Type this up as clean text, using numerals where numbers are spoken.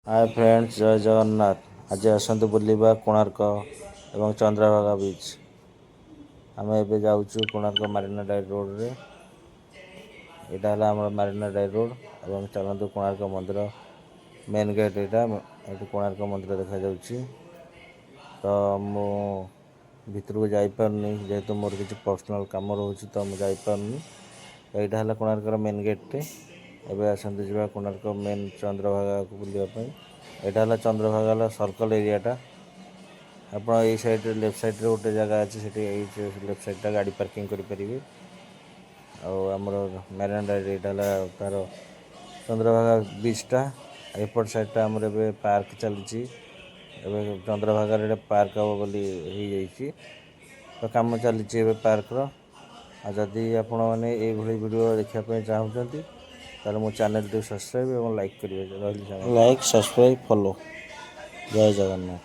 Hi friends, जय जगन्नाथ। आज आसतु बुलिबा कोणार्क एवं चंद्रभागा बीच। आम एबे जाऊँ कोणार्क मारिना डाइव रोड रे। यहाँ है आम मारिना डाइव रोड और चलतु कोणार्क मंदिर मेन गेट। यहाँ ये कोणार्क मंदिर देखा जाउची। तो मु भितर को जापारनी जेहेतु मोर किसी पर्सनल कम रोचे तो मुझे जापारनी। यहाँ है कोणार्क मेन गेट टे। एबे आसतु जा कोणार्क मेन चंद्रभागा को बुलाप। यहाँ है चंद्रभागा सर्कल एरियाटा। आप साइड लेफ्ट साइड गोटे जगह अच्छे से लेफ्ट साइड गाड़ी पार्किंग करेंगे। आमर मैरिना डाइव यहाँ तार चंद्रभागा बीचटा। एपट साइडटा आमर ए पार्क चली। चंद्रभागा पार्क हम बोली तो कम चली पार्कर। जदि आपण मैंने ये वीडियो देखापी चाहते ताले मो चैनल टी सब्सक्राइब और लाइक करेंगे। Like subscribe follow. जय जगन्नाथ।